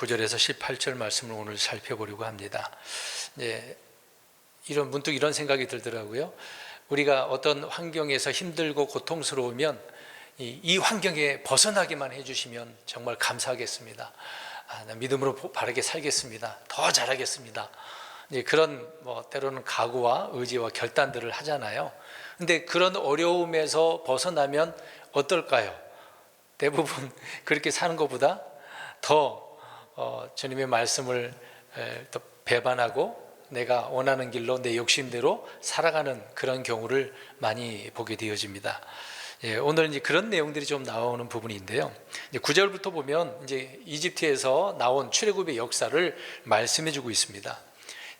9절에서 18절 말씀을 오늘 살펴보려고 합니다. 문득 이런 생각이 들더라고요. 우리가 어떤 환경에서 힘들고 고통스러우면 이 환경에 벗어나기만 해주시면 정말 감사하겠습니다. 나 믿음으로 바르게 살겠습니다. 더 잘하겠습니다. 그런 때로는 각오와 의지와 결단들을 하잖아요. 근데 그런 어려움에서 벗어나면 어떨까요? 대부분 그렇게 사는 것보다 더 주님의 말씀을 더 배반하고 내가 원하는 길로 내 욕심대로 살아가는 그런 경우를 많이 보게 되어집니다. 오늘 이제 그런 내용들이 좀 나오는 부분인데요. 9절부터 보면 이제 이집트에서 나온 출애굽의 역사를 말씀해주고 있습니다.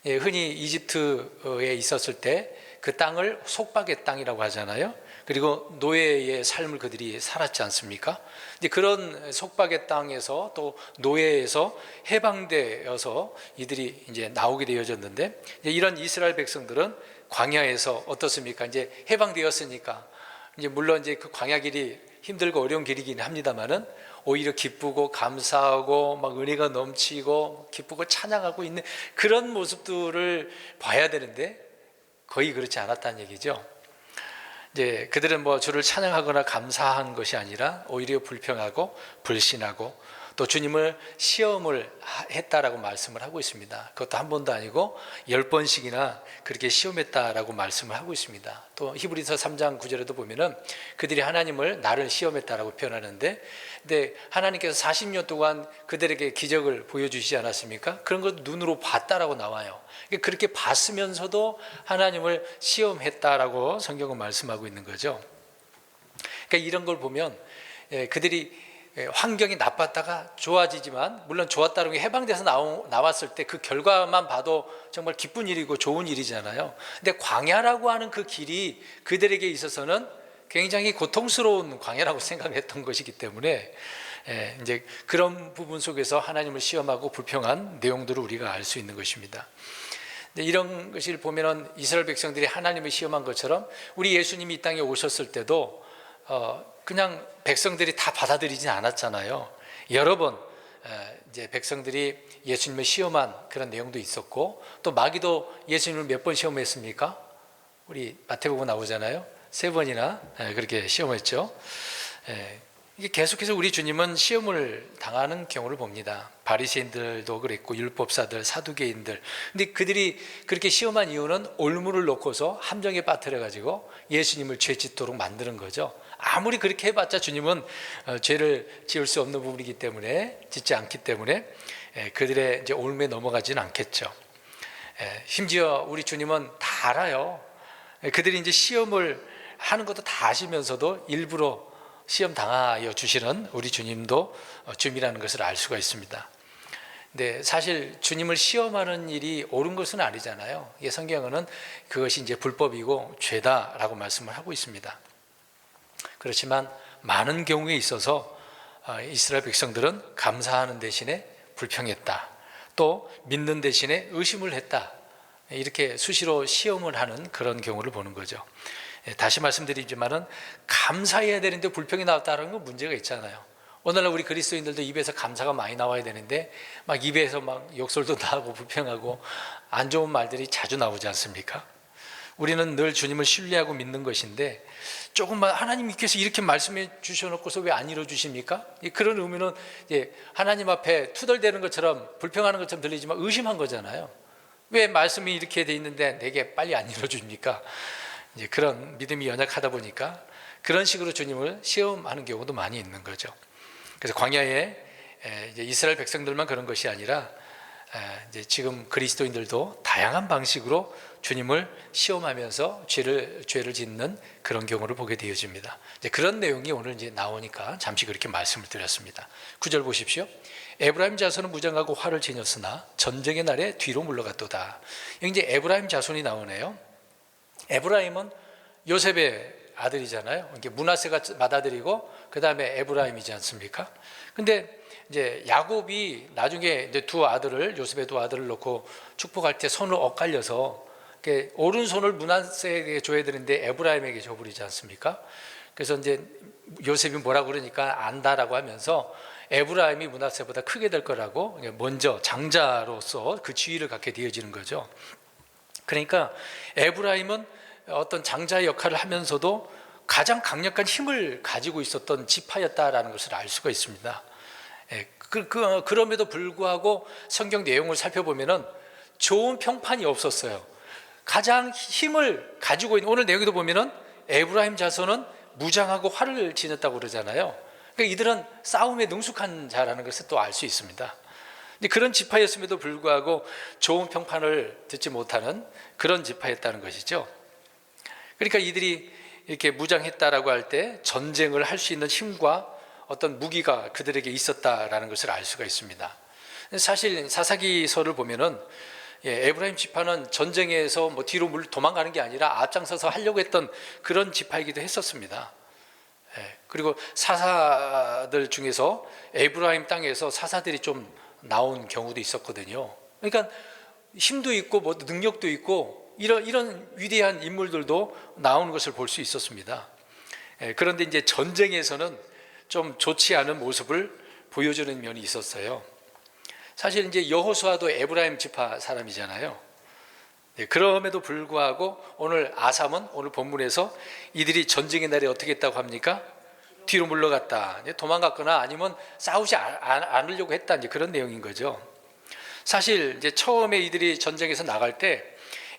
흔히 이집트에 있었을 때 그 땅을 속박의 땅이라고 하잖아요. 그리고 노예의 삶을 그들이 살았지 않습니까? 이제 그런 속박의 땅에서 또 노예에서 해방되어서 이들이 이제 나오게 되어졌는데, 이런 이스라엘 백성들은 광야에서 어떻습니까? 이제 해방되었으니까 이제 물론 이제 그 광야 길이 힘들고 어려운 길이긴 합니다만은 오히려 기쁘고 감사하고 막 은혜가 넘치고 기쁘고 찬양하고 있는 그런 모습들을 봐야 되는데 거의 그렇지 않았다는 얘기죠. 이제 그들은 주를 찬양하거나 감사한 것이 아니라 오히려 불평하고 불신하고 또 주님을 시험을 했다라고 말씀을 하고 있습니다. 그것도 한 번도 아니고 10번씩이나 그렇게 시험했다라고 말씀을 하고 있습니다. 또 히브리서 3장 9절에도 보면은 그들이 하나님을 나를 시험했다라고 표현하는데, 근데 하나님께서 40년 동안 그들에게 기적을 보여주시지 않았습니까? 그런 걸 눈으로 봤다라고 나와요. 그렇게 봤으면서도 하나님을 시험했다라고 성경은 말씀하고 있는 거죠. 그러니까 이런 걸 보면 그들이 환경이 나빴다가 좋아지지만, 물론 좋았다는 게 해방돼서 나왔을 때 그 결과만 봐도 정말 기쁜 일이고 좋은 일이잖아요. 근데 광야라고 하는 그 길이 그들에게 있어서는 굉장히 고통스러운 광야라고 생각했던 것이기 때문에 이제 그런 부분 속에서 하나님을 시험하고 불평한 내용들을 우리가 알 수 있는 것입니다. 이런 것을 보면은 이스라엘 백성들이 하나님을 시험한 것처럼 우리 예수님이 이 땅에 오셨을 때도 그냥 백성들이 다 받아들이진 않았잖아요. 여러 번 이제 백성들이 예수님을 시험한 그런 내용도 있었고, 또 마귀도 예수님을 몇 번 시험했습니까? 우리 마태복음 나오잖아요. 3번이나 그렇게 시험했죠. 이게 계속해서 우리 주님은 시험을 당하는 경우를 봅니다. 바리새인들도 그랬고 율법사들, 사두개인들. 근데 그들이 그렇게 시험한 이유는 올무를 놓고서 함정에 빠뜨려 가지고 예수님을 죄 짓도록 만드는 거죠. 아무리 그렇게 해봤자 주님은 죄를 지을 수 없는 부분이기 때문에, 짓지 않기 때문에 그들의 이제 올무에 넘어가지는 않겠죠. 심지어 우리 주님은 다 알아요. 그들이 이제 시험을 하는 것도 다 아시면서도 일부러 시험 당하여 주시는 우리 주님도 주님이라는 것을 알 수가 있습니다. 근데 사실 주님을 시험하는 일이 옳은 것은 아니잖아요. 성경은 그것이 이제 불법이고 죄다라고 말씀을 하고 있습니다. 그렇지만 많은 경우에 있어서 이스라엘 백성들은 감사하는 대신에 불평했다, 또 믿는 대신에 의심을 했다, 이렇게 수시로 시험을 하는 그런 경우를 보는 거죠. 다시 말씀드리지만은 감사해야 되는데 불평이 나왔다는 건 문제가 있잖아요. 오늘날 우리 그리스도인들도 입에서 감사가 많이 나와야 되는데 막 입에서 막 욕설도 나오고 불평하고 안 좋은 말들이 자주 나오지 않습니까? 우리는 늘 주님을 신뢰하고 믿는 것인데 조금만 하나님께서 이렇게 말씀해 주셔놓고서 왜 안 이루어 주십니까? 그런 의미는 하나님 앞에 투덜대는 것처럼 불평하는 것처럼 들리지만 의심한 거잖아요. 왜 말씀이 이렇게 돼 있는데 내게 빨리 안 이루어 줍니까? 이제 그런 믿음이 연약하다 보니까 그런 식으로 주님을 시험하는 경우도 많이 있는 거죠. 그래서 광야에 이제 이스라엘 백성들만 그런 것이 아니라 이제 지금 그리스도인들도 다양한 방식으로 주님을 시험하면서 죄를 짓는 그런 경우를 보게 되어집니다. 이제 그런 내용이 오늘 이제 나오니까 잠시 그렇게 말씀을 드렸습니다. 9절 보십시오. 에브라임 자손은 무장하고 활을 지녔으나 전쟁의 날에 뒤로 물러갔도다. 여기 이제 에브라임 자손이 나오네요. 에브라임은 요셉의 아들이잖아요. 이게 므낫세가 맏아들이고 그 다음에 에브라임이지 않습니까? 근데 이제 야곱이 나중에 이제 요셉의 두 아들을 놓고 축복할 때 손을 엇갈려서 오른손을 므낫세에게 줘야 되는데 에브라임에게 줘버리지 않습니까? 그래서 이제 요셉이 뭐라고 그러니까 안다라고 하면서 에브라임이 므낫세보다 크게 될 거라고 먼저 장자로서 그 지위를 갖게 되어지는 거죠. 그러니까 에브라임은 어떤 장자의 역할을 하면서도 가장 강력한 힘을 가지고 있었던 지파였다라는 것을 알 수가 있습니다. 그럼에도 불구하고 성경 내용을 살펴보면은 좋은 평판이 없었어요. 가장 힘을 가지고 있는, 오늘 내용에도 보면은 에브라임 자손은 무장하고 활을 지녔다고 그러잖아요. 그러니까 이들은 싸움에 능숙한 자라는 것을 또 알 수 있습니다. 근데 그런 지파였음에도 불구하고 좋은 평판을 듣지 못하는 그런 지파였다는 것이죠. 그러니까 이들이 이렇게 무장했다라고 할 때 전쟁을 할 수 있는 힘과 어떤 무기가 그들에게 있었다라는 것을 알 수가 있습니다. 사실 사사기서를 보면은 에브라임 지파는 전쟁에서 뭐 뒤로 도망가는 게 아니라 앞장서서 하려고 했던 그런 지파이기도 했었습니다. 그리고 사사들 중에서 에브라임 땅에서 사사들이 좀 나온 경우도 있었거든요. 그러니까 힘도 있고 뭐 능력도 있고 이런 위대한 인물들도 나오는 것을 볼 수 있었습니다. 그런데 이제 전쟁에서는 좀 좋지 않은 모습을 보여주는 면이 있었어요. 사실 이제 여호수아도 에브라임 지파 사람이잖아요. 그럼에도 불구하고 오늘 아삼은 오늘 본문에서 이들이 전쟁의 날에 어떻게 했다고 합니까? 뒤로 물러갔다, 도망갔거나 아니면 싸우지 않으려고 했다, 이제 그런 내용인 거죠. 사실 이제 처음에 이들이 전쟁에서 나갈 때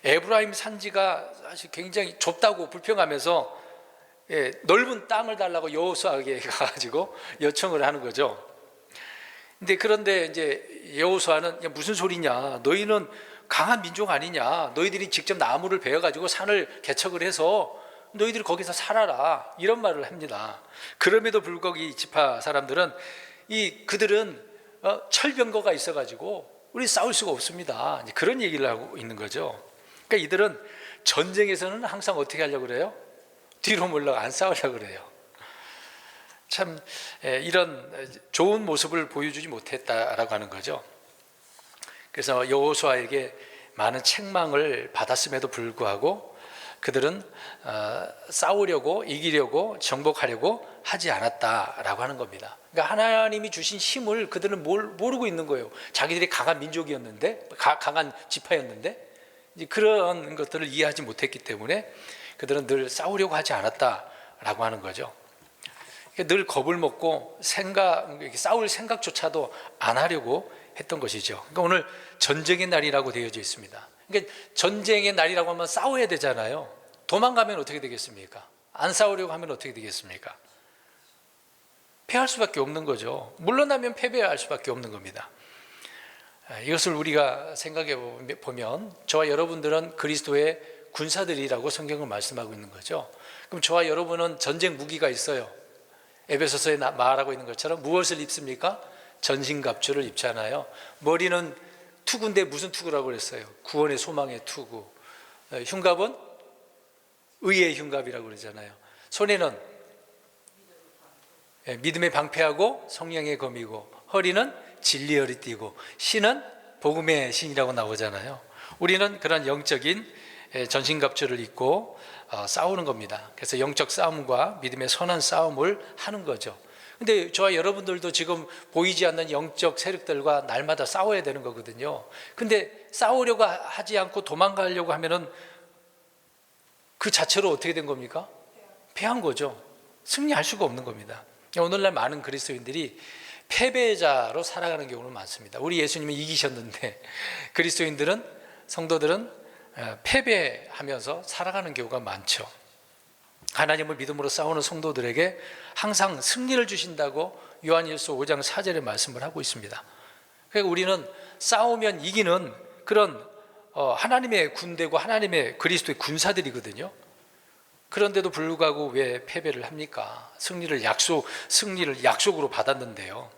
에브라임 산지가 사실 굉장히 좁다고 불평하면서 넓은 땅을 달라고 여호수아에게 가가지고 요청을 하는 거죠. 그런데 이제 여호수아는 무슨 소리냐, 너희는 강한 민족 아니냐, 너희들이 직접 나무를 베어가지고 산을 개척을 해서 너희들이 거기서 살아라, 이런 말을 합니다. 그럼에도 불구하고 이 지파 사람들은 그들은 철병거가 있어가지고 우리 싸울 수가 없습니다, 그런 얘기를 하고 있는 거죠. 그러니까 이들은 전쟁에서는 항상 어떻게 하려고 그래요? 뒤로 물러가 안 싸우려고 그래요. 참 이런 좋은 모습을 보여주지 못했다라고 하는 거죠. 그래서 여호수아에게 많은 책망을 받았음에도 불구하고 그들은 싸우려고, 이기려고, 정복하려고 하지 않았다라고 하는 겁니다. 그러니까 하나님이 주신 힘을 그들은 모르고 있는 거예요. 자기들이 강한 민족이었는데, 강한 지파였는데 이제 그런 것들을 이해하지 못했기 때문에 그들은 늘 싸우려고 하지 않았다라고 하는 거죠. 늘 겁을 먹고 싸울 생각조차도 안 하려고 했던 것이죠. 그러니까 오늘 전쟁의 날이라고 되어져 있습니다. 그러니까 전쟁의 날이라고 하면 싸워야 되잖아요. 도망가면 어떻게 되겠습니까? 안 싸우려고 하면 어떻게 되겠습니까? 패할 수밖에 없는 거죠. 물러나면 패배할 수밖에 없는 겁니다. 이것을 우리가 생각해 보면 저와 여러분들은 그리스도의 군사들이라고 성경은 말씀하고 있는 거죠. 그럼 저와 여러분은 전쟁 무기가 있어요. 에베소서에 말하고 있는 것처럼 무엇을 입습니까? 전신갑주를 입잖아요. 머리는 투구인데 무슨 투구라고 그랬어요? 구원의 소망의 투구. 흉갑은 의의 흉갑이라고 그러잖아요. 손에는 믿음의 방패하고 성령의 검이고, 허리는 진리의 허리띠고, 신은 복음의 신이라고 나오잖아요. 우리는 그런 영적인 전신갑주를 입고 싸우는 겁니다. 그래서 영적 싸움과 믿음의 선한 싸움을 하는 거죠. 근데 저와 여러분들도 지금 보이지 않는 영적 세력들과 날마다 싸워야 되는 거거든요. 근데 싸우려고 하지 않고 도망가려고 하면은 그 자체로 어떻게 된 겁니까? 패한 거죠. 승리할 수가 없는 겁니다. 오늘날 많은 그리스도인들이 패배자로 살아가는 경우는 많습니다. 우리 예수님은 이기셨는데 그리스도인들은, 성도들은 패배하면서 살아가는 경우가 많죠. 하나님을 믿음으로 싸우는 성도들에게 항상 승리를 주신다고 요한일서 5장 4절에 말씀을 하고 있습니다. 그러니까 우리는 싸우면 이기는 그런 하나님의 군대고 하나님의 그리스도의 군사들이거든요. 그런데도 불구하고 왜 패배를 합니까? 승리를 약속으로 받았는데요.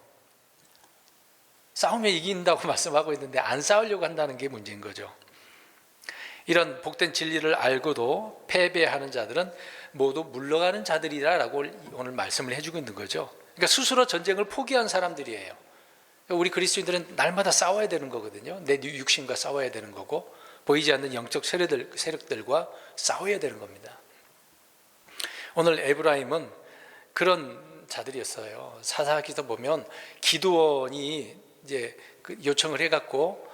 싸우면 이긴다고 말씀하고 있는데 안 싸우려고 한다는 게 문제인 거죠. 이런 복된 진리를 알고도 패배하는 자들은 모두 물러가는 자들이라고 오늘 말씀을 해주고 있는 거죠. 그러니까 스스로 전쟁을 포기한 사람들이에요. 우리 그리스도인들은 날마다 싸워야 되는 거거든요. 내 육신과 싸워야 되는 거고, 보이지 않는 영적 세력들과 싸워야 되는 겁니다. 오늘 에브라임은 그런 자들이었어요. 사사기서 보면 기드온이 이제 요청을 해갖고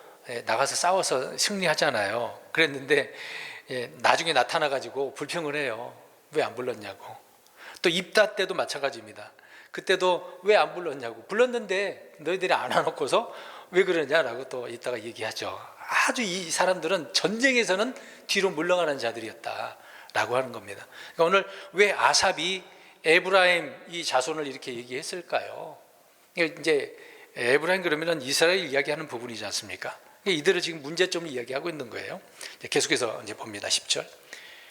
나가서 싸워서 승리하잖아요. 그랬는데 나중에 나타나가지고 불평을 해요. 왜 안 불렀냐고. 또 입다 때도 마찬가지입니다. 그때도 왜 안 불렀냐고. 불렀는데 너희들이 안 와놓고서 왜 그러냐라고 또 이따가 얘기하죠. 아주 이 사람들은 전쟁에서는 뒤로 물러가는 자들이었다라고 하는 겁니다. 그러니까 오늘 왜 아삽이 에브라임 이 자손을 이렇게 얘기했을까요? 이제 에브라임 그러면은 이스라엘 이야기하는 부분이지 않습니까? 이들은 지금 문제점을 이야기하고 있는 거예요. 계속해서 이제 봅니다. 10절.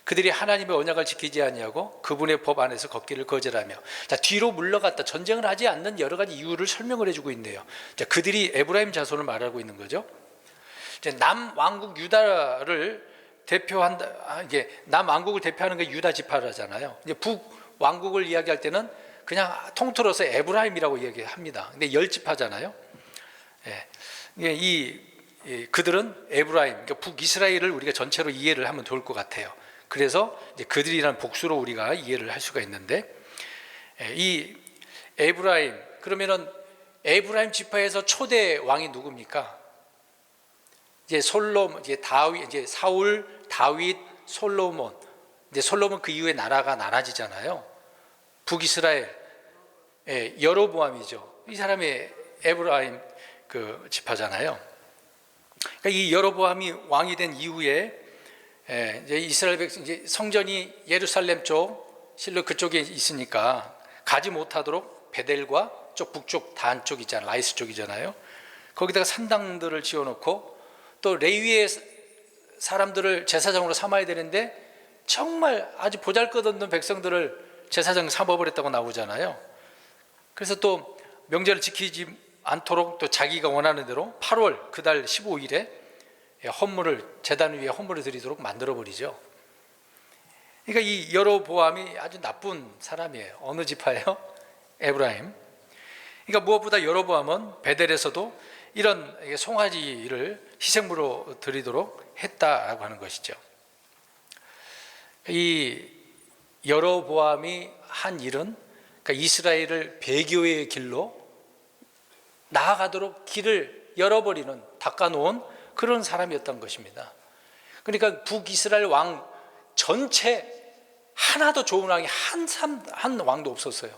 그들이 하나님의 언약을 지키지 아니하고 그분의 법 안에서 걷기를 거절하며. 자, 뒤로 물러갔다. 전쟁을 하지 않는 여러 가지 이유를 설명을 해주고 있네요. 자, 그들이 에브라임 자손을 말하고 있는 거죠. 이제 남왕국 유다를 대표한다. 이게 남왕국을 대표하는 게 유다 지파라잖아요. 이제 북왕국을 이야기할 때는 그냥 통틀어서 에브라임이라고 이야기합니다. 근데 10지파잖아요. 그들은 에브라임, 그러니까 북이스라엘을 우리가 전체로 이해를 하면 좋을 것 같아요. 그래서 이제 그들이라는 복수로 우리가 이해를 할 수가 있는데, 이 에브라임, 그러면은 에브라임 지파에서 초대 왕이 누굽니까? 이제 이제 다윗, 이제 사울, 다윗, 솔로몬. 이제 솔로몬 그 이후에 나라가 나눠지잖아요. 북이스라엘, 여로보암이죠. 이 사람이 에브라임 그 지파잖아요. 그러니까 이 여로보암이 왕이 된 이후에 이제 이스라엘 백성, 이제 성전이 예루살렘 쪽, 실로 그쪽에 있으니까 가지 못하도록 베델과 북쪽 단 쪽 있잖아요. 라이스 쪽이잖아요. 거기다가 산당들을 지어놓고 또 레위의 사람들을 제사장으로 삼아야 되는데 정말 아주 보잘것없는 백성들을 제사장 삼아버렸다고 나오잖아요. 그래서 또 명절을 지키지 않도록 또 자기가 원하는 대로 8월 그달 15일에 제단 위에 헌물을 드리도록 만들어버리죠. 그러니까 이 여로보암이 아주 나쁜 사람이에요. 어느 지파예요? 에브라임. 그러니까 무엇보다 여로보암은 베델에서도 이런 송아지를 희생물로 드리도록 했다라고 하는 것이죠. 이 여로보암이 한 일은 그러니까 이스라엘을 배교의 길로 나아가도록 길을 열어버리는, 닦아놓은 그런 사람이었던 것입니다. 그러니까 북이스라엘 왕 전체 하나도 좋은 왕이 한 왕도 없었어요.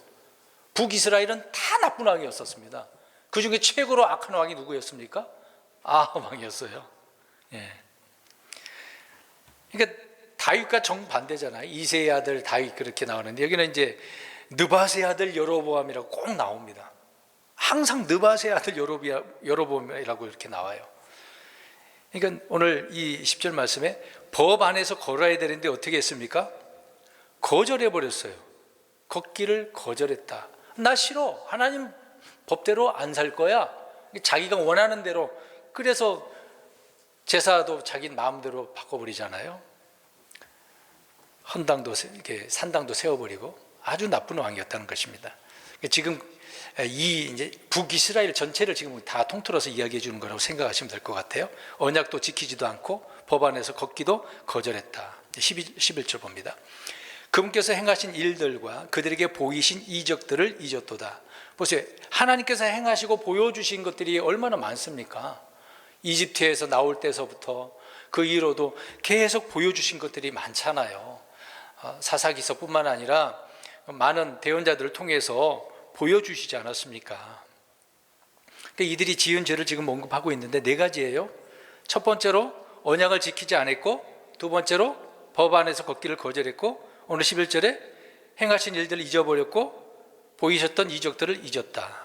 북이스라엘은 다 나쁜 왕이었었습니다. 그 중에 최고로 악한 왕이 누구였습니까? 아합 왕이었어요. 그러니까 다윗과 정반대잖아요. 이새의 아들 다윗 그렇게 나오는데 여기는 이제 느밧의 아들 여로보암이라고 꼭 나옵니다. 항상 느밧의 아들 여로보암이라고 이렇게 나와요. 그러니까 오늘 이 10절 말씀에 법 안에서 걸어야 되는데 어떻게 했습니까? 거절해 버렸어요. 걷기를 거절했다. 나 싫어. 하나님 법대로 안 살 거야. 자기가 원하는 대로. 그래서 제사도 자기 마음대로 바꿔버리잖아요. 헌당도 이렇게 산당도 세워버리고 아주 나쁜 왕이었다는 것입니다. 지금 이 이제 북이스라엘 전체를 지금 다 통틀어서 이야기해 주는 거라고 생각하시면 될 것 같아요. 언약도 지키지도 않고 법 안에서 걷기도 거절했다. 11절 봅니다. 그분께서 행하신 일들과 그들에게 보이신 이적들을 잊었도다. 보세요. 하나님께서 행하시고 보여주신 것들이 얼마나 많습니까? 이집트에서 나올 때서부터 그 이후로도 계속 보여주신 것들이 많잖아요. 사사기서뿐만 아니라 많은 대언자들을 통해서 보여주시지 않았습니까? 이들이 지은 죄를 지금 언급하고 있는데 4가지예요. 첫 번째로 언약을 지키지 않았고, 두 번째로 법 안에서 걷기를 거절했고, 오늘 11절에 행하신 일들을 잊어버렸고 보이셨던 이적들을 잊었다.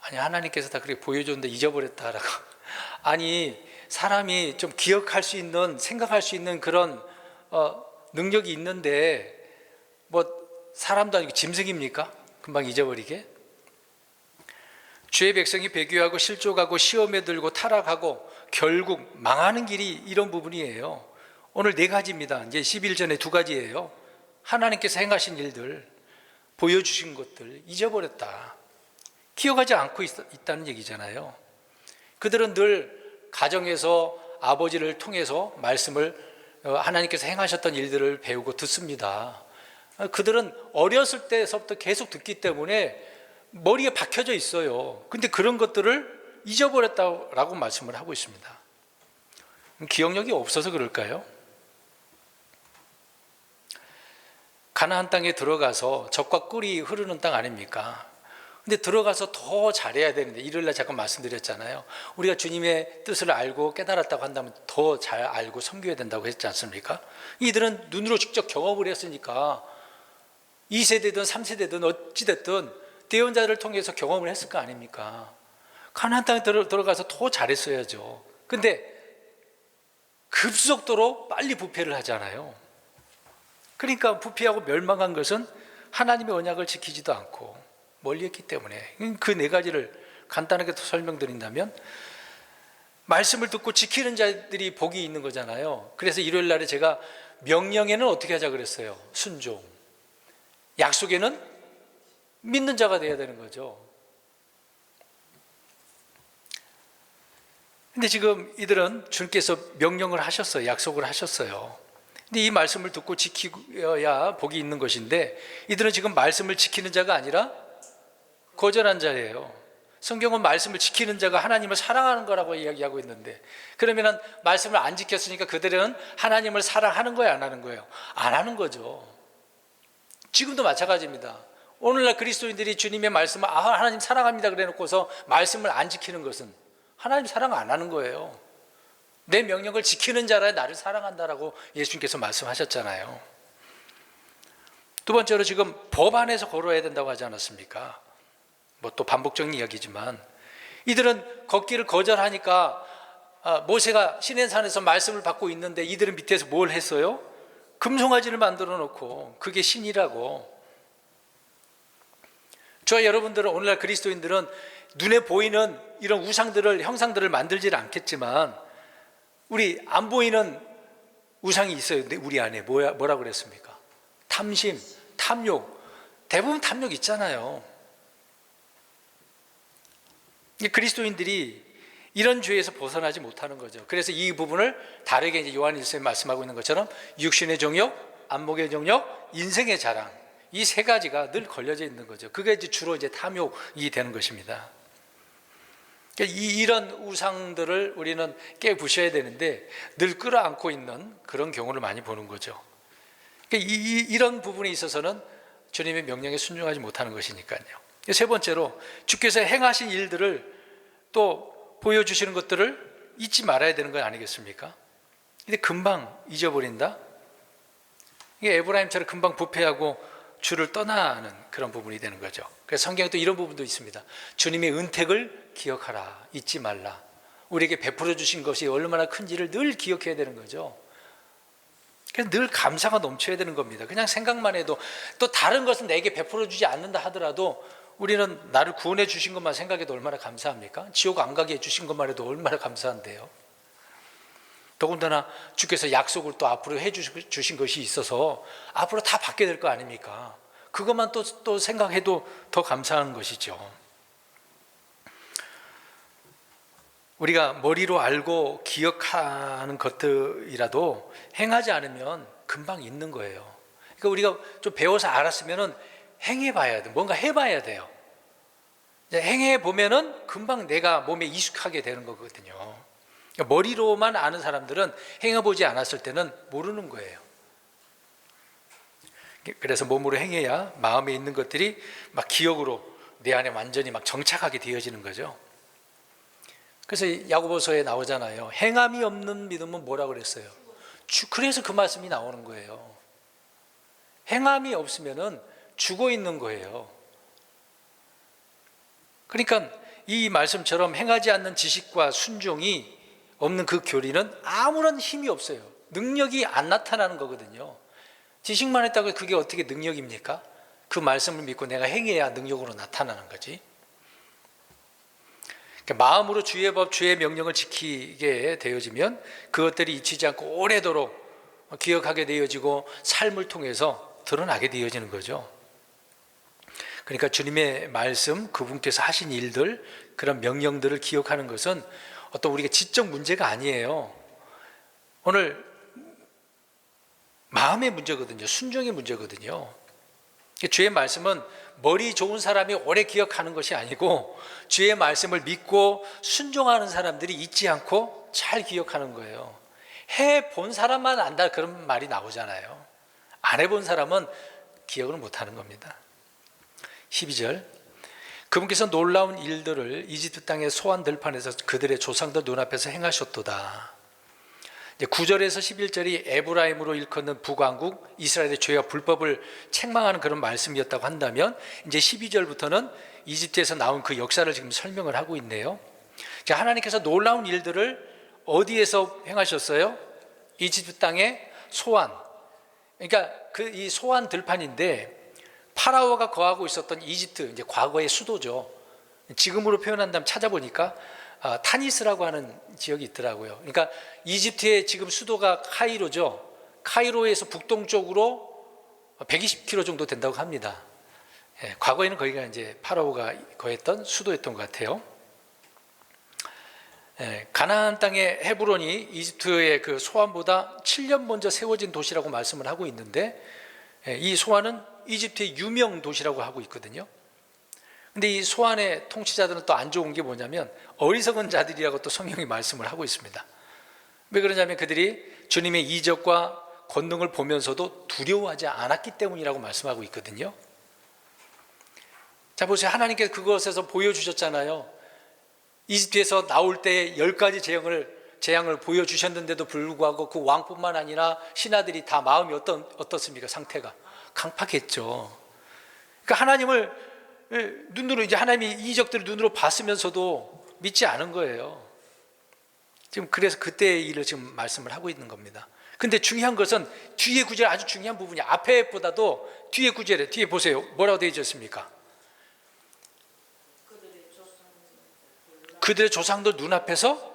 아니, 하나님께서 다 그렇게 보여줬는데 잊어버렸다라고. 아니, 사람이 좀 기억할 수 있는, 생각할 수 있는 그런 능력이 있는데 뭐 사람도 아니고 짐승입니까? 금방 잊어버리게. 주의 백성이 배교하고 실족하고 시험에 들고 타락하고 결국 망하는 길이 이런 부분이에요. 오늘 4가지입니다. 이제 11전에 2가지예요. 하나님께서 행하신 일들, 보여주신 것들 잊어버렸다. 기억하지 않고 있다는 얘기잖아요. 그들은 늘 가정에서 아버지를 통해서 말씀을, 하나님께서 행하셨던 일들을 배우고 듣습니다. 그들은 어렸을 때서부터 계속 듣기 때문에 머리에 박혀져 있어요. 근데 그런 것들을 잊어버렸다고 말씀을 하고 있습니다. 기억력이 없어서 그럴까요? 가나안 땅에 들어가서 젖과 꿀이 흐르는 땅 아닙니까? 근데 들어가서 더 잘해야 되는데, 일요일날 잠깐 말씀드렸잖아요. 우리가 주님의 뜻을 알고 깨달았다고 한다면 더 잘 알고 섬겨야 된다고 했지 않습니까? 이들은 눈으로 직접 경험을 했으니까 2세대든 3세대든 어찌됐든 대언자를 통해서 경험을 했을 거 아닙니까? 가나안 땅에 들어가서 더 잘했어야죠. 근데 급속도로 빨리 부패를 하잖아요. 그러니까 부패하고 멸망한 것은 하나님의 언약을 지키지도 않고 멀리했기 때문에, 그 네 가지를 간단하게 더 설명드린다면, 말씀을 듣고 지키는 자들이 복이 있는 거잖아요. 그래서 일요일 날에 제가 명령에는 어떻게 하자 그랬어요? 순종. 약속에는 믿는 자가 되어야 되는 거죠. 근데 지금 이들은 주님께서 명령을 하셨어요. 약속을 하셨어요. 근데 이 말씀을 듣고 지키어야 복이 있는 것인데, 이들은 지금 말씀을 지키는 자가 아니라 거절한 자예요. 성경은 말씀을 지키는 자가 하나님을 사랑하는 거라고 이야기하고 있는데, 그러면 말씀을 안 지켰으니까 그들은 하나님을 사랑하는 거예요, 안 하는 거예요? 안 하는 거죠. 지금도 마찬가지입니다. 오늘날 그리스도인들이 주님의 말씀을 하나님 사랑합니다 그래 놓고서 말씀을 안 지키는 것은 하나님 사랑 안 하는 거예요. 내 명령을 지키는 자라 나를 사랑한다라고 예수님께서 말씀하셨잖아요. 두 번째로 지금 법 안에서 걸어야 된다고 하지 않았습니까? 뭐 또 반복적인 이야기지만, 이들은 걷기를 거절하니까 모세가 시내산에서 말씀을 받고 있는데 이들은 밑에서 뭘 했어요? 금송아지를 만들어 놓고 그게 신이라고. 저와 여러분들은, 오늘날 그리스도인들은 눈에 보이는 이런 우상들을, 형상들을 만들지는 않겠지만 우리 안 보이는 우상이 있어요. 근데 우리 안에 뭐라고 그랬습니까? 탐심, 탐욕. 대부분 탐욕 있잖아요. 그리스도인들이 이런 죄에서 벗어나지 못하는 거죠. 그래서 이 부분을 다르게 이제 요한 1서에 말씀하고 있는 것처럼 육신의 정욕, 안목의 정욕, 인생의 자랑, 이 세 가지가 늘 걸려져 있는 거죠. 그게 이제 주로 이제 탐욕이 되는 것입니다. 그러니까 이런 우상들을 우리는 깨부셔야 되는데 늘 끌어안고 있는 그런 경우를 많이 보는 거죠. 그러니까 이런 부분에 있어서는 주님의 명령에 순종하지 못하는 것이니까요. 세 번째로, 주께서 행하신 일들을 또 보여주시는 것들을 잊지 말아야 되는 거 아니겠습니까? 근데 금방 잊어버린다? 이게 에브라임처럼 금방 부패하고 주를 떠나는 그런 부분이 되는 거죠. 그래서 성경에 또 이런 부분도 있습니다. 주님의 은택을 기억하라, 잊지 말라. 우리에게 베풀어 주신 것이 얼마나 큰지를 늘 기억해야 되는 거죠. 그래서 늘 감사가 넘쳐야 되는 겁니다. 그냥 생각만 해도, 또 다른 것은 내게 베풀어 주지 않는다 하더라도 우리는 나를 구원해 주신 것만 생각해도 얼마나 감사합니까? 지옥 안 가게 해 주신 것만 해도 얼마나 감사한데요. 더군다나 주께서 약속을 또 앞으로 해 주신 것이 있어서 앞으로 다 받게 될 거 아닙니까? 그것만 또 생각해도 더 감사한 것이죠. 우리가 머리로 알고 기억하는 것들이라도 행하지 않으면 금방 잊는 거예요. 그러니까 우리가 좀 배워서 알았으면 행해봐야 돼. 뭔가 해봐야 돼요. 행해보면은 금방 내가 몸에 익숙하게 되는 거거든요. 그러니까 머리로만 아는 사람들은 행해보지 않았을 때는 모르는 거예요. 그래서 몸으로 행해야 마음에 있는 것들이 막 기억으로 내 안에 완전히 막 정착하게 되어지는 거죠. 그래서 야고보서에 나오잖아요. 행함이 없는 믿음은 뭐라고 그랬어요? 그래서 그 말씀이 나오는 거예요. 행함이 없으면은 죽어 있는 거예요. 그러니까 이 말씀처럼 행하지 않는 지식과 순종이 없는 그 교리는 아무런 힘이 없어요. 능력이 안 나타나는 거거든요. 지식만 했다고 그게 어떻게 능력입니까? 그 말씀을 믿고 내가 행해야 능력으로 나타나는 거지. 그러니까 마음으로 주의 법, 주의 명령을 지키게 되어지면 그것들이 잊히지 않고 오래도록 기억하게 되어지고 삶을 통해서 드러나게 되어지는 거죠. 그러니까 주님의 말씀, 그분께서 하신 일들, 그런 명령들을 기억하는 것은 어떤 우리가 지적 문제가 아니에요. 오늘 마음의 문제거든요. 순종의 문제거든요. 주의 말씀은 머리 좋은 사람이 오래 기억하는 것이 아니고 주의 말씀을 믿고 순종하는 사람들이 잊지 않고 잘 기억하는 거예요. 해본 사람만 안다 그런 말이 나오잖아요. 안 해본 사람은 기억을 못하는 겁니다. 12절, 그분께서 놀라운 일들을 이집트 땅의 소환 들판에서 그들의 조상들 눈앞에서 행하셨도다. 9절에서 11절이 에브라임으로 일컫는 북왕국 이스라엘의 죄와 불법을 책망하는 그런 말씀이었다고 한다면, 이제 12절부터는 이집트에서 나온 그 역사를 지금 설명을 하고 있네요. 하나님께서 놀라운 일들을 어디에서 행하셨어요? 이집트 땅의 소환. 그러니까 이 소환 들판인데 파라오가 거하고 있었던 이집트, 이제 과거의 수도죠. 지금으로 표현한다면 찾아보니까 타니스라고 하는 지역이 있더라고요. 그러니까 이집트의 지금 수도가 카이로죠. 카이로에서 북동쪽으로 120km 정도 된다고 합니다. 과거에는 거기가 이제 파라오가 거했던 수도였던 것 같아요. 가나안 땅의 헤브론이 이집트의 그 소환보다 7년 먼저 세워진 도시라고 말씀을 하고 있는데, 이 소환은 이집트의 유명 도시라고 하고 있거든요. 근데 이 소환의 통치자들은 또 안 좋은 게 뭐냐면 어리석은 자들이라고 또 성경이 말씀을 하고 있습니다. 왜 그러냐면 그들이 주님의 이적과 권능을 보면서도 두려워하지 않았기 때문이라고 말씀하고 있거든요. 자, 보세요. 하나님께서 그것에서 보여주셨잖아요. 이집트에서 나올 때 10가지 재앙을 보여주셨는데도 불구하고 그 왕뿐만 아니라 신하들이 다 마음이 어떻습니까? 상태가 강팍했죠. 그러니까 하나님을 눈으로, 이제 하나님이 이적들을 눈으로 봤으면서도 믿지 않은 거예요. 지금 그래서 그때의 일을 지금 말씀을 하고 있는 겁니다. 근데 중요한 것은 뒤에 구절, 아주 중요한 부분이 앞에보다도 뒤에 구절에, 뒤에 보세요. 뭐라고 되어 있었습니까? 그들의 조상들 눈앞에서,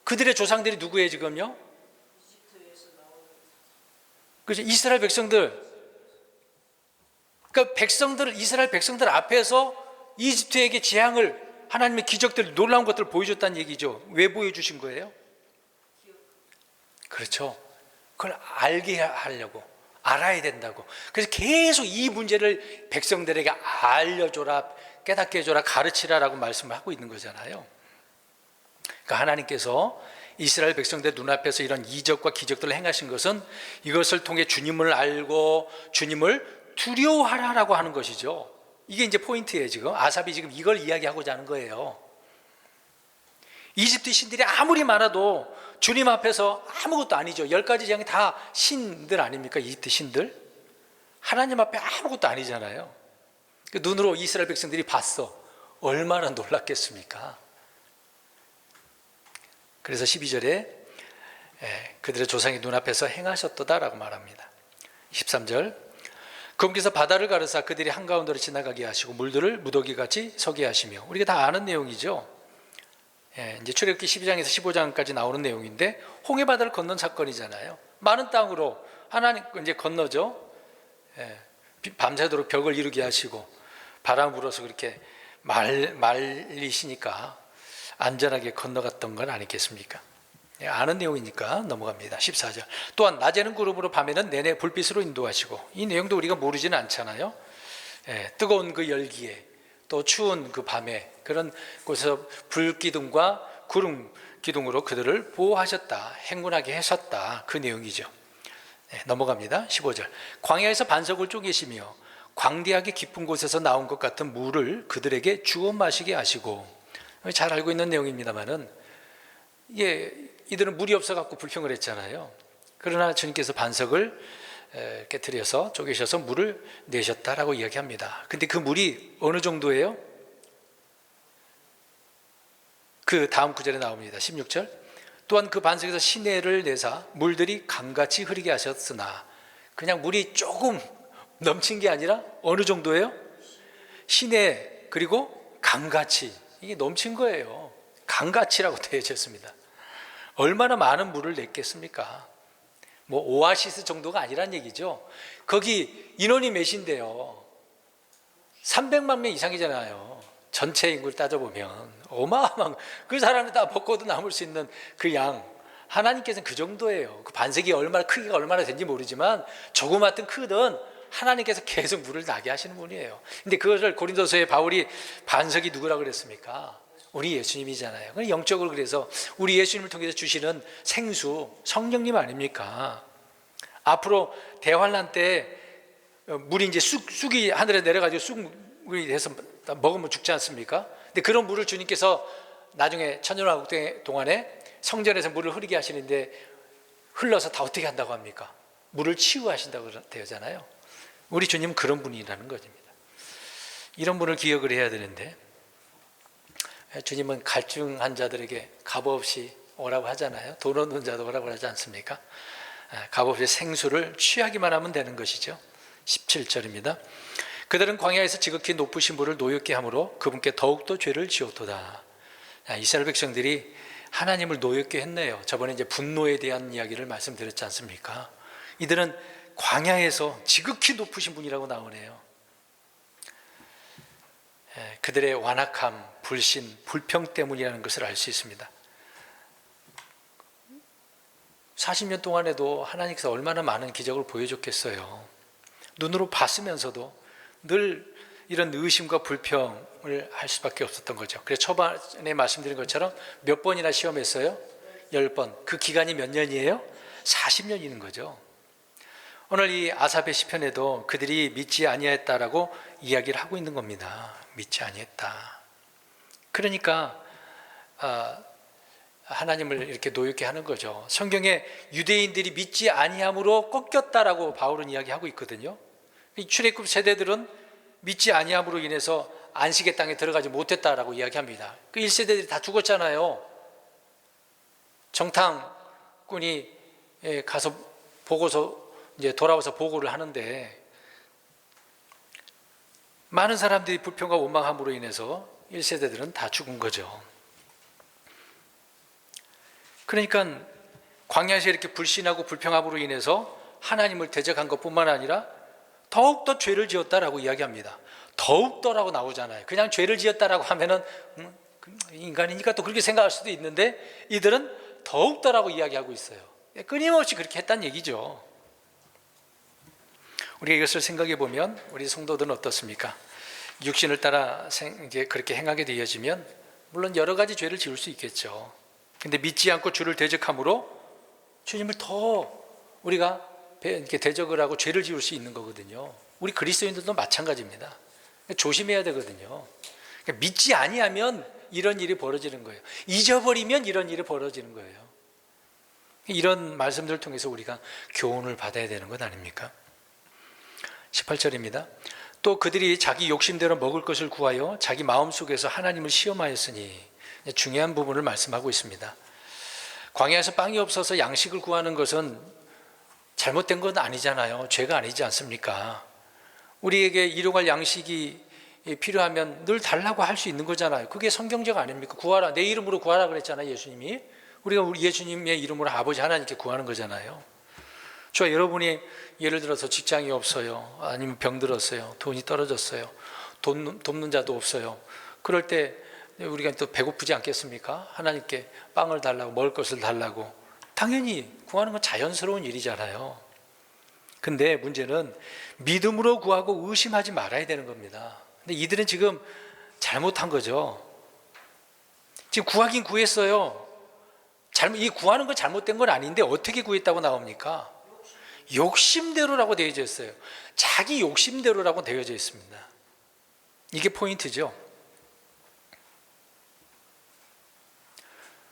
그들의 조상들이 누구예요 지금요? 그죠? 이스라엘 백성들. 그러니까 이스라엘 백성들 앞에서 이집트에게 재앙을, 하나님의 기적들, 놀라운 것들을 보여줬다는 얘기죠. 왜 보여주신 거예요? 그렇죠. 그걸 알게 하려고, 알아야 된다고. 그래서 계속 이 문제를 백성들에게 알려줘라, 깨닫게 해줘라, 가르치라라고 말씀을 하고 있는 거잖아요. 그러니까 하나님께서 이스라엘 백성들 눈앞에서 이런 이적과 기적들을 행하신 것은 이것을 통해 주님을 알고 주님을 두려워하라라고 하는 것이죠. 이게 이제 포인트예요. 지금 아삽이 지금 이걸 이야기하고자 하는 거예요. 이집트 신들이 아무리 많아도 주님 앞에서 아무것도 아니죠. 10가지 재앙이 다 신들 아닙니까? 이집트 신들. 하나님 앞에 아무것도 아니잖아요. 그 눈으로 이스라엘 백성들이 봤어. 얼마나 놀랐겠습니까? 그래서 12절에 그들의 조상의 눈앞에서 행하셨도다라고 말합니다. 13절, 그분께서 바다를 가르사 그들이 한가운데로 지나가게 하시고 물들을 무더기같이 서게 하시며, 우리가 다 아는 내용이죠. 이제 출애굽기 12장에서 15장까지 나오는 내용인데 홍해 바다를 건넌 사건이잖아요. 많은 땅으로 하나님 이제 건너죠. 밤새도록 벽을 이루게 하시고 바람 불어서 그렇게 말리시니까 안전하게 건너갔던 건 아니겠습니까? 아는 내용이니까 넘어갑니다. 14절, 또한 낮에는 구름으로 밤에는 내내 불빛으로 인도하시고, 이 내용도 우리가 모르지는 않잖아요. 뜨거운 그 열기에 또 추운 그 밤에 그런 곳에서 불기둥과 구름 기둥으로 그들을 보호하셨다, 행군하게 하셨다, 그 내용이죠. 넘어갑니다. 15절, 광야에서 반석을 쪼개시며 광대하게 깊은 곳에서 나온 것 같은 물을 그들에게 주워 마시게 하시고, 잘 알고 있는 내용입니다만은 이들은 물이 없어갖고 불평을 했잖아요. 그러나 주님께서 반석을 이렇게 들여서 쪼개셔서 물을 내셨다라고 이야기합니다. 근데 그 물이 어느 정도예요? 그 다음 구절에 나옵니다. 16절, 또한 그 반석에서 시내를 내사 물들이 강같이 흐르게 하셨으나, 그냥 물이 조금 넘친 게 아니라 어느 정도예요? 시내, 그리고 강같이, 이게 넘친 거예요. 강같이라고 되어 있습니다. 얼마나 많은 물을 냈겠습니까? 뭐 오아시스 정도가 아니란 얘기죠. 거기 인원이 몇인데요? 300만 명 이상이잖아요. 전체 인구를 따져보면 어마어마한, 그 사람이 다 먹고도 남을 수 있는 그 양, 하나님께서는 그 정도예요. 그 반석이 크기가 얼마나 된지 모르지만 조그맣든 크든 하나님께서 계속 물을 나게 하시는 분이에요. 근데 그것을 고린도서에 바울이 반석이 누구라고 그랬습니까? 우리 예수님이잖아요. 영적으로 그래서 우리 예수님을 통해서 주시는 생수 성령님 아닙니까? 앞으로 대환란 때 물이 이제 쑥이 하늘에 내려가지고 쑥물이 돼서 먹으면 죽지 않습니까? 근데 그런 물을 주님께서 나중에 천년왕국 동안에 성전에서 물을 흐르게 하시는데 흘러서 다 어떻게 한다고 합니까? 물을 치유하신다고 되잖아요. 우리 주님은 그런 분이라는 것입니다. 이런 분을 기억을 해야 되는데 주님은 갈증한 자들에게 값없이 오라고 하잖아요. 돈 없는 자도 오라고 하지 않습니까? 값없이 생수를 취하기만 하면 되는 것이죠. 17절입니다. 그들은 광야에서 지극히 높으신 분을 노엽게 함으로 그분께 더욱더 죄를 지었도다. 이스라엘 백성들이 하나님을 노엽게 했네요. 저번에 이제 분노에 대한 이야기를 말씀드렸지 않습니까? 이들은 광야에서 지극히 높으신 분이라고 나오네요. 그들의 완악함, 불신, 불평 때문이라는 것을 알 수 있습니다. 40년 동안에도 하나님께서 얼마나 많은 기적을 보여줬겠어요. 눈으로 봤으면서도 늘 이런 의심과 불평을 할 수밖에 없었던 거죠. 그래서 초반에 말씀드린 것처럼 몇 번이나 시험했어요? 10번. 그 기간이 몇 년이에요? 40년이는 거죠. 오늘 이 아삽의 시편에도 그들이 믿지 아니하였다라고 이야기를 하고 있는 겁니다. 믿지 아니했다. 그러니까 하나님을 이렇게 노엽게 하는 거죠. 성경에 유대인들이 믿지 아니함으로 꺾였다라고 바울은 이야기하고 있거든요. 이 출애굽 세대들은 믿지 아니함으로 인해서 안식의 땅에 들어가지 못했다라고 이야기합니다. 그 1세대들이 다 죽었잖아요. 정탐꾼이 가서 보고서 이제 돌아와서 보고를 하는데 많은 사람들이 불평과 원망함으로 인해서 1세대들은 다 죽은 거죠. 그러니까 광야에서 이렇게 불신하고 불평함으로 인해서 하나님을 대적한 것뿐만 아니라 더욱더 죄를 지었다라고 이야기합니다. 더욱더라고 나오잖아요. 그냥 죄를 지었다라고 하면은 인간이니까 또 그렇게 생각할 수도 있는데 이들은 더욱더라고 이야기하고 있어요. 끊임없이 그렇게 했다는 얘기죠. 우리가 이것을 생각해 보면 우리 성도들은 어떻습니까? 육신을 따라 이제 그렇게 행하게 되어지면 물론 여러 가지 죄를 지을 수 있겠죠. 근데 믿지 않고 주를 대적함으로 주님을 더 우리가 이렇게 대적을 하고 죄를 지을 수 있는 거거든요. 우리 그리스도인들도 마찬가지입니다. 조심해야 되거든요. 그러니까 믿지 아니하면 이런 일이 벌어지는 거예요. 잊어버리면 이런 일이 벌어지는 거예요. 이런 말씀들을 통해서 우리가 교훈을 받아야 되는 것 아닙니까? 18절입니다. 또 그들이 자기 욕심대로 먹을 것을 구하여 자기 마음속에서 하나님을 시험하였으니 중요한 부분을 말씀하고 있습니다. 광야에서 빵이 없어서 양식을 구하는 것은 잘못된 건 아니잖아요. 죄가 아니지 않습니까? 우리에게 일용할 양식이 필요하면 늘 달라고 할 수 있는 거잖아요. 그게 성경적 아닙니까? 구하라, 내 이름으로 구하라 그랬잖아요, 예수님이. 우리가 우리 예수님의 이름으로 아버지 하나님께 구하는 거잖아요. 저 여러분이 예를 들어서 직장이 없어요, 아니면 병들었어요, 돈이 떨어졌어요, 돕는 자도 없어요. 그럴 때 우리가 또 배고프지 않겠습니까? 하나님께 빵을 달라고, 먹을 것을 달라고 당연히 구하는 건 자연스러운 일이잖아요. 근데 문제는 믿음으로 구하고 의심하지 말아야 되는 겁니다. 근데 이들은 지금 잘못한 거죠. 지금 구하긴 구했어요. 이 구하는 건 잘못된 건 아닌데 어떻게 구했다고 나옵니까? 욕심대로라고 되어져 있어요. 자기 욕심대로라고 되어져 있습니다. 이게 포인트죠.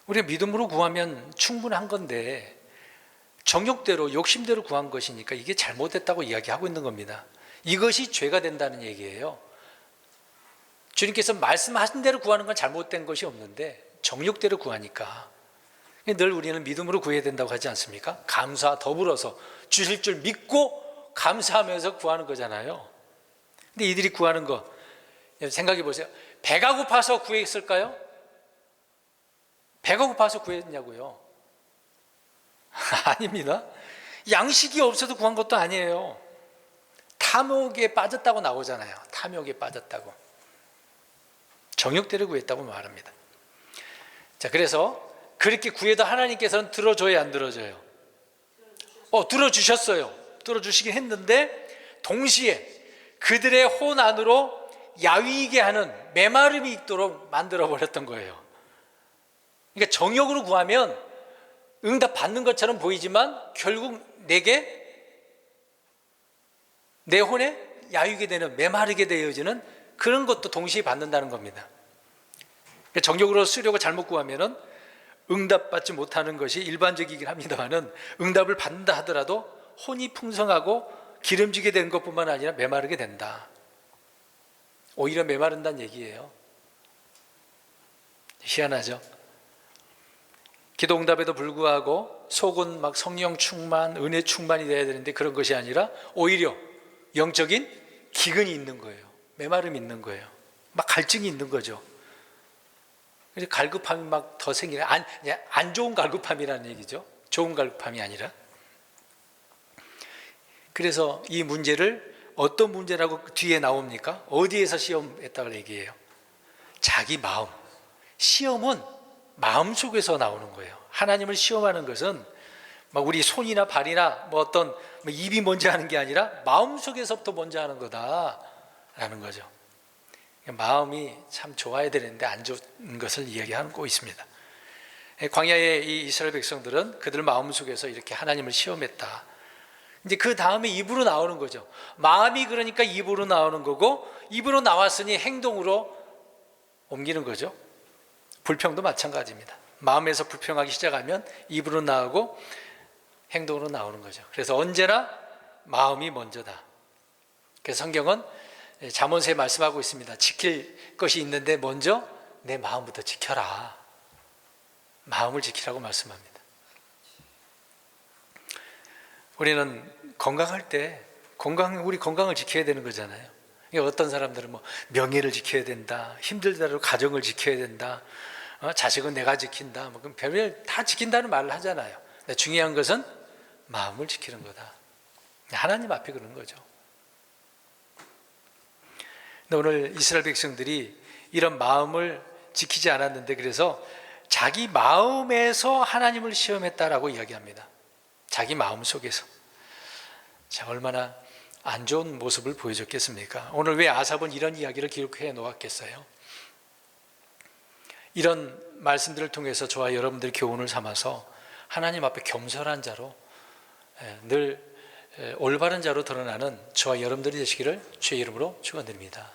우리가 믿음으로 구하면 충분한 건데 정욕대로, 욕심대로 구한 것이니까 이게 잘못됐다고 이야기하고 있는 겁니다. 이것이 죄가 된다는 얘기예요. 주님께서 말씀하신 대로 구하는 건 잘못된 것이 없는데 정욕대로 구하니까 늘 우리는 믿음으로 구해야 된다고 하지 않습니까? 감사와 더불어서 주실 줄 믿고 감사하면서 구하는 거잖아요. 근데 이들이 구하는 거 생각해 보세요. 배가 고파서 구했을까요? 배가 고파서 구했냐고요? 아닙니다. 양식이 없어서 구한 것도 아니에요. 탐욕에 빠졌다고 나오잖아요. 탐욕에 빠졌다고. 정욕대로 구했다고 말합니다. 자, 그래서 그렇게 구해도 하나님께서는 들어줘야 안 들어줘요? 들어주셨어요. 들어주시긴 했는데 동시에 그들의 혼 안으로 야위게 하는 메마름이 있도록 만들어 버렸던 거예요. 그러니까 정욕으로 구하면 응답 받는 것처럼 보이지만 결국 내 혼에 야위게 되는, 메마르게 되어지는 그런 것도 동시에 받는다는 겁니다. 그러니까 정욕으로 쓰려고 잘못 구하면 응답받지 못하는 것이 일반적이긴 합니다만은, 응답을 받는다 하더라도 혼이 풍성하고 기름지게 된 것뿐만 아니라 메마르게 된다. 오히려 메마른다는 얘기예요. 희한하죠? 기도 응답에도 불구하고 속은 막 성령 충만, 은혜 충만이 돼야 되는데 그런 것이 아니라 오히려 영적인 기근이 있는 거예요. 메마름이 있는 거예요. 막 갈증이 있는 거죠. 그래서 갈급함이 막 더 생기는, 안 좋은 갈급함이라는 얘기죠. 좋은 갈급함이 아니라. 그래서 이 문제를 어떤 문제라고 뒤에 나옵니까? 어디에서 시험했다고 얘기해요? 자기 마음. 시험은 마음 속에서 나오는 거예요. 하나님을 시험하는 것은 막 우리 손이나 발이나 뭐 어떤 입이 먼저 하는 게 아니라 마음 속에서부터 먼저 하는 거다라는 거죠. 마음이 참 좋아야 되는데 안 좋은 것을 이야기하고 있습니다. 광야의 이 이스라엘 백성들은 그들 마음 속에서 이렇게 하나님을 시험했다. 이제 그 다음에 입으로 나오는 거죠. 마음이 그러니까 입으로 나오는 거고, 입으로 나왔으니 행동으로 옮기는 거죠. 불평도 마찬가지입니다. 마음에서 불평하기 시작하면 입으로 나오고 행동으로 나오는 거죠. 그래서 언제나 마음이 먼저다. 그래서 성경은 잠언서에 말씀하고 있습니다. 지킬 것이 있는데 먼저 내 마음부터 지켜라. 마음을 지키라고 말씀합니다. 우리는 건강할 때 우리 건강을 지켜야 되는 거잖아요. 어떤 사람들은 뭐 명예를 지켜야 된다, 힘들더라도 가정을 지켜야 된다, 자식은 내가 지킨다, 뭐 별별 다 지킨다는 말을 하잖아요. 근데 중요한 것은 마음을 지키는 거다. 하나님 앞에 그런 거죠. 근데 오늘 이스라엘 백성들이 이런 마음을 지키지 않았는데, 그래서 자기 마음에서 하나님을 시험했다라고 이야기합니다. 자기 마음 속에서. 자, 얼마나 안 좋은 모습을 보여줬겠습니까? 오늘 왜 아삽은 이런 이야기를 기록해 놓았겠어요? 이런 말씀들을 통해서 저와 여러분들 교훈을 삼아서 하나님 앞에 겸손한 자로, 늘 올바른 자로 드러나는 저와 여러분들이 되시기를 주의 이름으로 축원드립니다.